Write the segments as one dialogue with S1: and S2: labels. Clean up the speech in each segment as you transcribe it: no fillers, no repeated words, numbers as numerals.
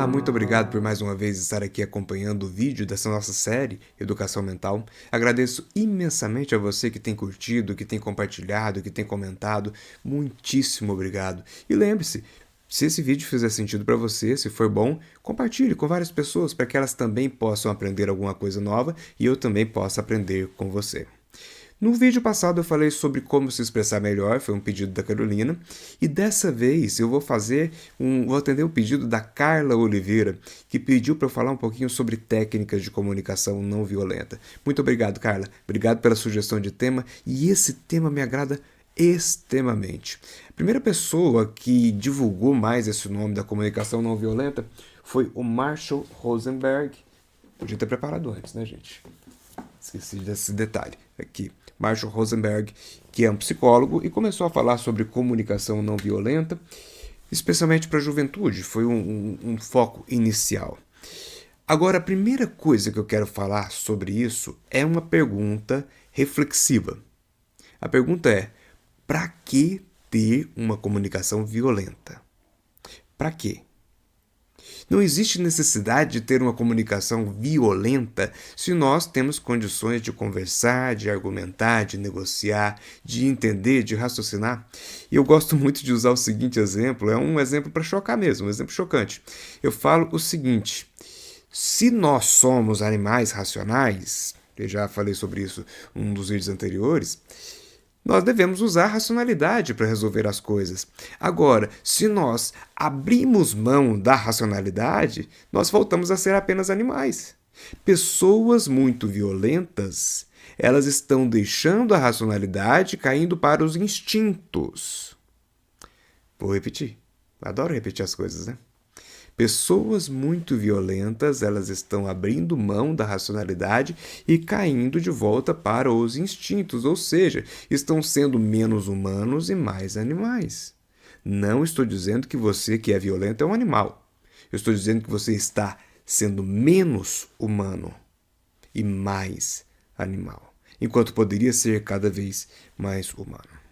S1: Olá, muito obrigado por mais uma vez estar aqui acompanhando o vídeo dessa nossa série Educação Mental. Agradeço imensamente a você que tem curtido, que tem compartilhado, que tem comentado. Muitíssimo obrigado. E lembre-se, se esse vídeo fizer sentido para você, se for bom, compartilhe com várias pessoas para que elas também possam aprender alguma coisa nova e eu também possa aprender com você. No vídeo passado eu falei sobre como se expressar melhor, foi um pedido da Carolina, e dessa vez eu vou atender o pedido da Carla Oliveira, que pediu para eu falar um pouquinho sobre técnicas de comunicação não violenta. Muito obrigado, Carla. Obrigado pela sugestão de tema, e esse tema me agrada extremamente. A primeira pessoa que divulgou mais esse nome da comunicação não violenta foi o Marshall Rosenberg. Podia ter preparado antes, né, gente? Esqueci desse detalhe aqui. Marshall Rosenberg, que é um psicólogo, e começou a falar sobre comunicação não violenta, especialmente para a juventude. Foi um foco inicial. Agora, a primeira coisa que eu quero falar sobre isso é uma pergunta reflexiva. A pergunta é: para que ter uma comunicação violenta? Para quê? Não existe necessidade de ter uma comunicação violenta se nós temos condições de conversar, de argumentar, de negociar, de entender, de raciocinar. E eu gosto muito de usar o seguinte exemplo, é um exemplo para chocar mesmo, um exemplo chocante. Eu falo o seguinte: se nós somos animais racionais, eu já falei sobre isso em um dos vídeos anteriores, nós devemos usar a racionalidade para resolver as coisas. Agora, se nós abrimos mão da racionalidade, nós voltamos a ser apenas animais. Pessoas muito violentas, elas estão deixando a racionalidade caindo para os instintos. Vou repetir. Adoro repetir as coisas, né? Pessoas muito violentas, elas estão abrindo mão da racionalidade e caindo de volta para os instintos, ou seja, estão sendo menos humanos e mais animais. Não estou dizendo que você que é violento é um animal. Eu estou dizendo que você está sendo menos humano e mais animal, enquanto poderia ser cada vez mais humano.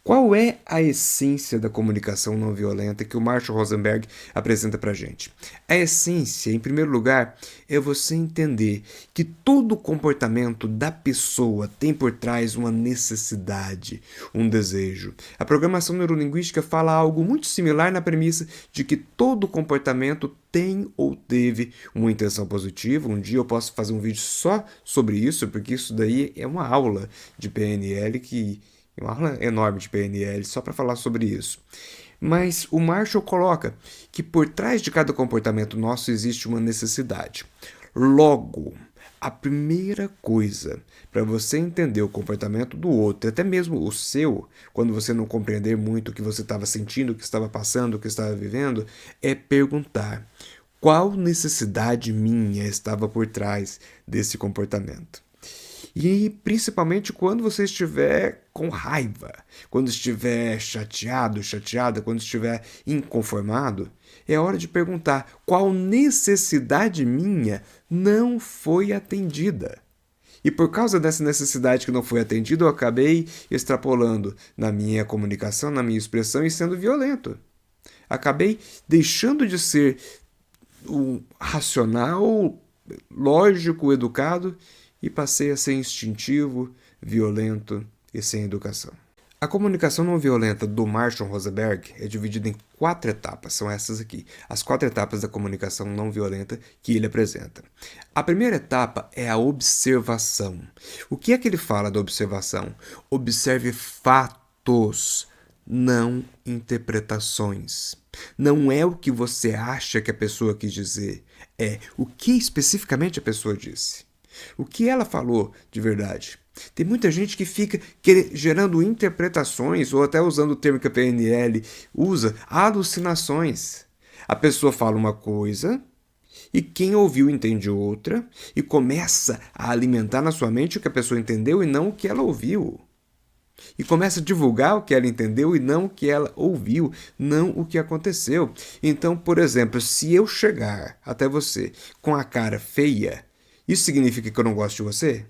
S1: Qual é a essência da comunicação não violenta que o Marshall Rosenberg apresenta para a gente? A essência, em primeiro lugar, é você entender que todo comportamento da pessoa tem por trás uma necessidade, um desejo. A programação neurolinguística fala algo muito similar na premissa de que todo comportamento tem ou teve uma intenção positiva. Um dia eu posso fazer um vídeo só sobre isso, porque isso daí é uma aula de PNL uma aula enorme de PNL só para falar sobre isso. Mas o Marshall coloca que por trás de cada comportamento nosso existe uma necessidade. Logo, a primeira coisa para você entender o comportamento do outro, até mesmo o seu, quando você não compreender muito o que você estava sentindo, o que estava passando, o que estava vivendo, é perguntar: qual necessidade minha estava por trás desse comportamento? E principalmente quando você estiver com raiva, quando estiver chateado, chateada, quando estiver inconformado, é hora de perguntar: qual necessidade minha não foi atendida? E por causa dessa necessidade que não foi atendida, eu acabei extrapolando na minha comunicação, na minha expressão e sendo violento. Acabei deixando de ser racional, lógico, educado, e passei a ser instintivo, violento e sem educação. A comunicação não violenta do Marshall Rosenberg é dividida em 4 etapas, são essas aqui, as 4 etapas da comunicação não violenta que ele apresenta. A primeira etapa é a observação. O que é que ele fala da observação? Observe fatos, não interpretações. Não é o que você acha que a pessoa quis dizer, é o que especificamente a pessoa disse. O que ela falou de verdade? Tem muita gente que fica gerando interpretações, ou até usando o termo que a PNL usa, alucinações. A pessoa fala uma coisa e quem ouviu entende outra e começa a alimentar na sua mente o que a pessoa entendeu e não o que ela ouviu. E começa a divulgar o que ela entendeu e não o que ela ouviu, não o que aconteceu. Então, por exemplo, se eu chegar até você com a cara feia, isso significa que eu não gosto de você?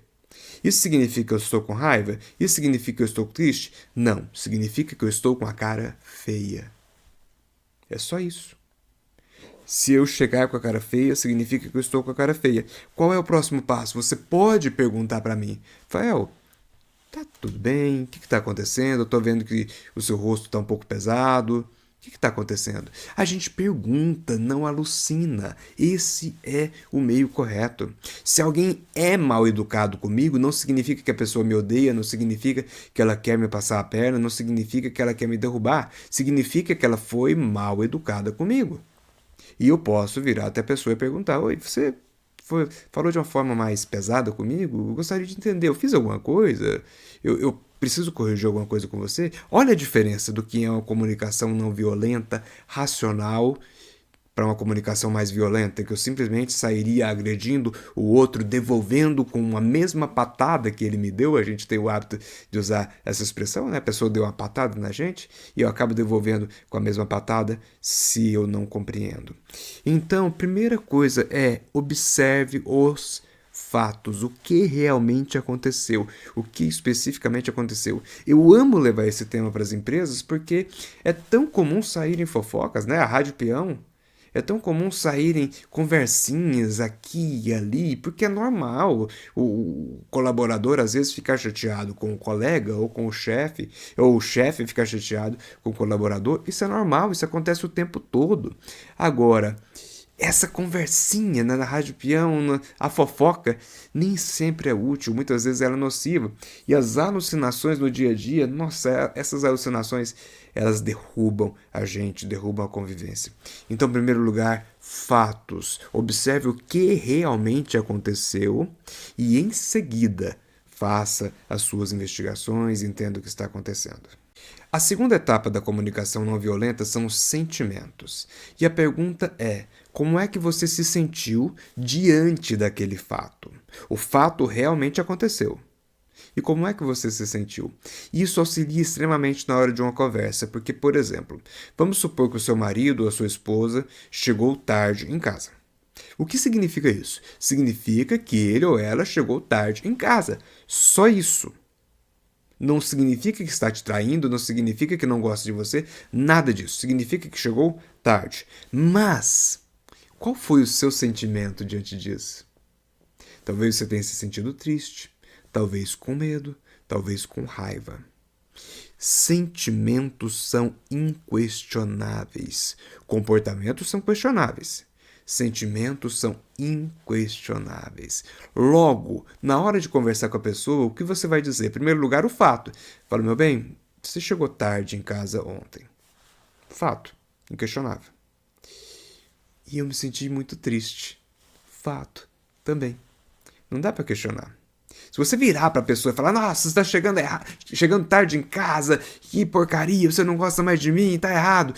S1: Isso significa que eu estou com raiva? Isso significa que eu estou triste? Não, significa que eu estou com a cara feia. É só isso. Se eu chegar com a cara feia, significa que eu estou com a cara feia. Qual é o próximo passo? Você pode perguntar para mim, Fael, tá tudo bem? O que está acontecendo? Eu tô vendo que o seu rosto está um pouco pesado. O que está acontecendo? A gente pergunta, não alucina. Esse é o meio correto. Se alguém é mal educado comigo, não significa que a pessoa me odeia, não significa que ela quer me passar a perna, não significa que ela quer me derrubar. Significa que ela foi mal educada comigo. E eu posso virar até a pessoa e perguntar: Oi, você falou de uma forma mais pesada comigo? Eu gostaria de entender. Eu fiz alguma coisa? Eu preciso corrigir alguma coisa com você? Olha a diferença do que é uma comunicação não violenta, racional, para uma comunicação mais violenta, que eu simplesmente sairia agredindo o outro, devolvendo com a mesma patada que ele me deu. A gente tem o hábito de usar essa expressão, né? A pessoa deu uma patada na gente e eu acabo devolvendo com a mesma patada se eu não compreendo. Então, primeira coisa é observe os fatos, o que realmente aconteceu, o que especificamente aconteceu. Eu amo levar esse tema para as empresas porque é tão comum saírem fofocas, né? A Rádio Peão é tão comum saírem conversinhas aqui e ali, porque é normal o colaborador às vezes ficar chateado com o colega ou com o chefe, ou o chefe ficar chateado com o colaborador. Isso é normal, isso acontece o tempo todo. Agora, essa conversinha, né, na Rádio Peão, a fofoca, nem sempre é útil, muitas vezes ela é nociva. E as alucinações no dia a dia, nossa, essas alucinações, elas derrubam a gente, derrubam a convivência. Então, em primeiro lugar, fatos. Observe o que realmente aconteceu e, em seguida, faça as suas investigações, entenda o que está acontecendo. A segunda etapa da comunicação não violenta são os sentimentos. E a pergunta é: como é que você se sentiu diante daquele fato? O fato realmente aconteceu. E como é que você se sentiu? Isso auxilia extremamente na hora de uma conversa, porque, por exemplo, vamos supor que o seu marido ou a sua esposa chegou tarde em casa. O que significa isso? Significa que ele ou ela chegou tarde em casa. Só isso. Não significa que está te traindo, não significa que não gosta de você, nada disso. Significa que chegou tarde. Mas, qual foi o seu sentimento diante disso? Talvez você tenha se sentido triste, talvez com medo, talvez com raiva. Sentimentos são inquestionáveis. Comportamentos são questionáveis. Sentimentos são inquestionáveis. Logo, na hora de conversar com a pessoa, o que você vai dizer? Em primeiro lugar, o fato. Fala, meu bem, você chegou tarde em casa ontem. Fato. Inquestionável. E eu me senti muito triste. Fato. Também. Não dá para questionar. Se você virar para a pessoa e falar, nossa, você está chegando tarde em casa, que porcaria, você não gosta mais de mim, tá errado,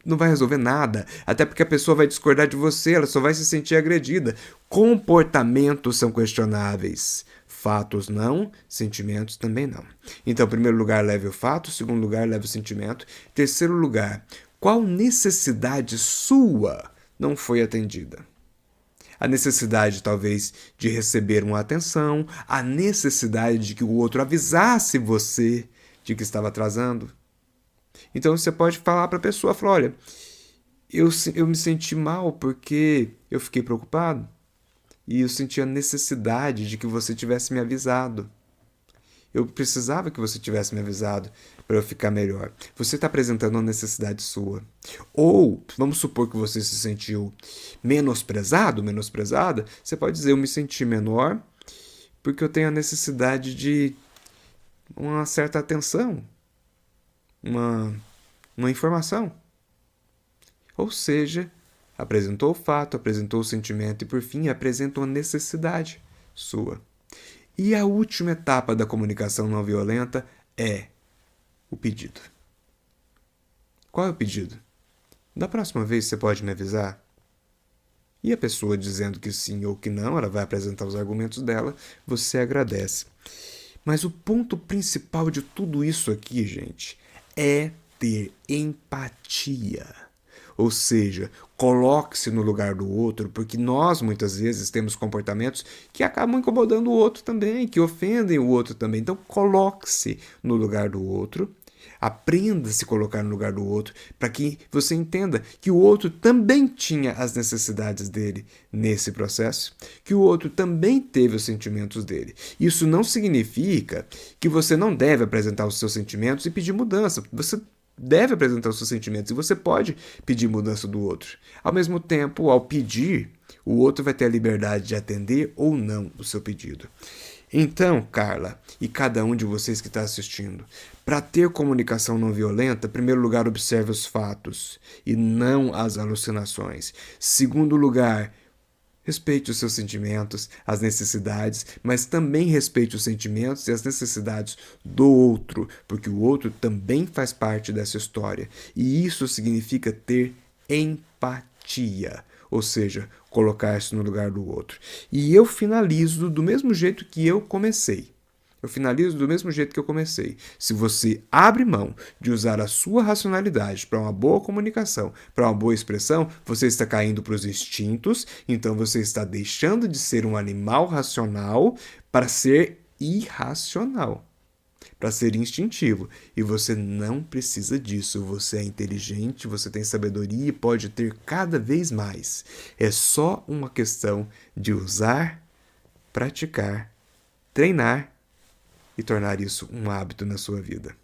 S1: não vai resolver nada, até porque a pessoa vai discordar de você, ela só vai se sentir agredida. Comportamentos são questionáveis, fatos não, sentimentos também não. Então, em primeiro lugar, leve o fato, em segundo lugar, leve o sentimento. Em terceiro lugar, qual necessidade sua não foi atendida? A necessidade, talvez, de receber uma atenção, a necessidade de que o outro avisasse você de que estava atrasando. Então você pode falar para a pessoa, falar, olha, eu me senti mal porque eu fiquei preocupado e eu senti a necessidade de que você tivesse me avisado. Eu precisava que você tivesse me avisado para eu ficar melhor. Você está apresentando uma necessidade sua. Ou, vamos supor que você se sentiu menosprezado, menosprezada, você pode dizer, eu me senti menor porque eu tenho a necessidade de uma certa atenção, uma informação. Ou seja, apresentou o fato, apresentou o sentimento e, por fim, apresenta uma necessidade sua. E a última etapa da comunicação não violenta é o pedido. Qual é o pedido? Da próxima vez você pode me avisar? E a pessoa dizendo que sim ou que não, ela vai apresentar os argumentos dela, você agradece. Mas o ponto principal de tudo isso aqui, gente, é ter empatia. Ou seja, coloque-se no lugar do outro, porque nós muitas vezes temos comportamentos que acabam incomodando o outro também, que ofendem o outro também. Então, coloque-se no lugar do outro Aprenda a se colocar no lugar do outro, para que você entenda que o outro também tinha as necessidades dele nesse processo, que o outro também teve os sentimentos dele. Isso não significa que você não deve apresentar os seus sentimentos e pedir mudança. Você deve apresentar os seus sentimentos e você pode pedir mudança do outro. Ao mesmo tempo, ao pedir, o outro vai ter a liberdade de atender ou não o seu pedido. Então, Carla, e cada um de vocês que está assistindo, para ter comunicação não violenta, em primeiro lugar, observe os fatos e não as alucinações. Segundo lugar, respeite os seus sentimentos, as necessidades, mas também respeite os sentimentos e as necessidades do outro, porque o outro também faz parte dessa história. E isso significa ter empatia, ou seja, colocar-se no lugar do outro. E eu finalizo do mesmo jeito que eu comecei. Se você abre mão de usar a sua racionalidade para uma boa comunicação, para uma boa expressão, você está caindo para os instintos, então você está deixando de ser um animal racional para ser irracional, para ser instintivo. E você não precisa disso. Você é inteligente, você tem sabedoria e pode ter cada vez mais. É só uma questão de usar, praticar, treinar e tornar isso um hábito na sua vida.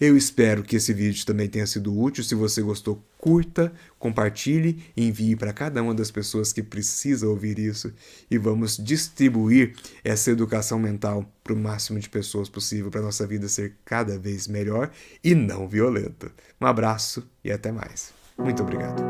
S1: Eu espero que esse vídeo também tenha sido útil. Se você gostou, curta, compartilhe e envie para cada uma das pessoas que precisa ouvir isso. E vamos distribuir essa educação mental para o máximo de pessoas possível para a nossa vida ser cada vez melhor e não violenta. Um abraço e até mais. Muito obrigado.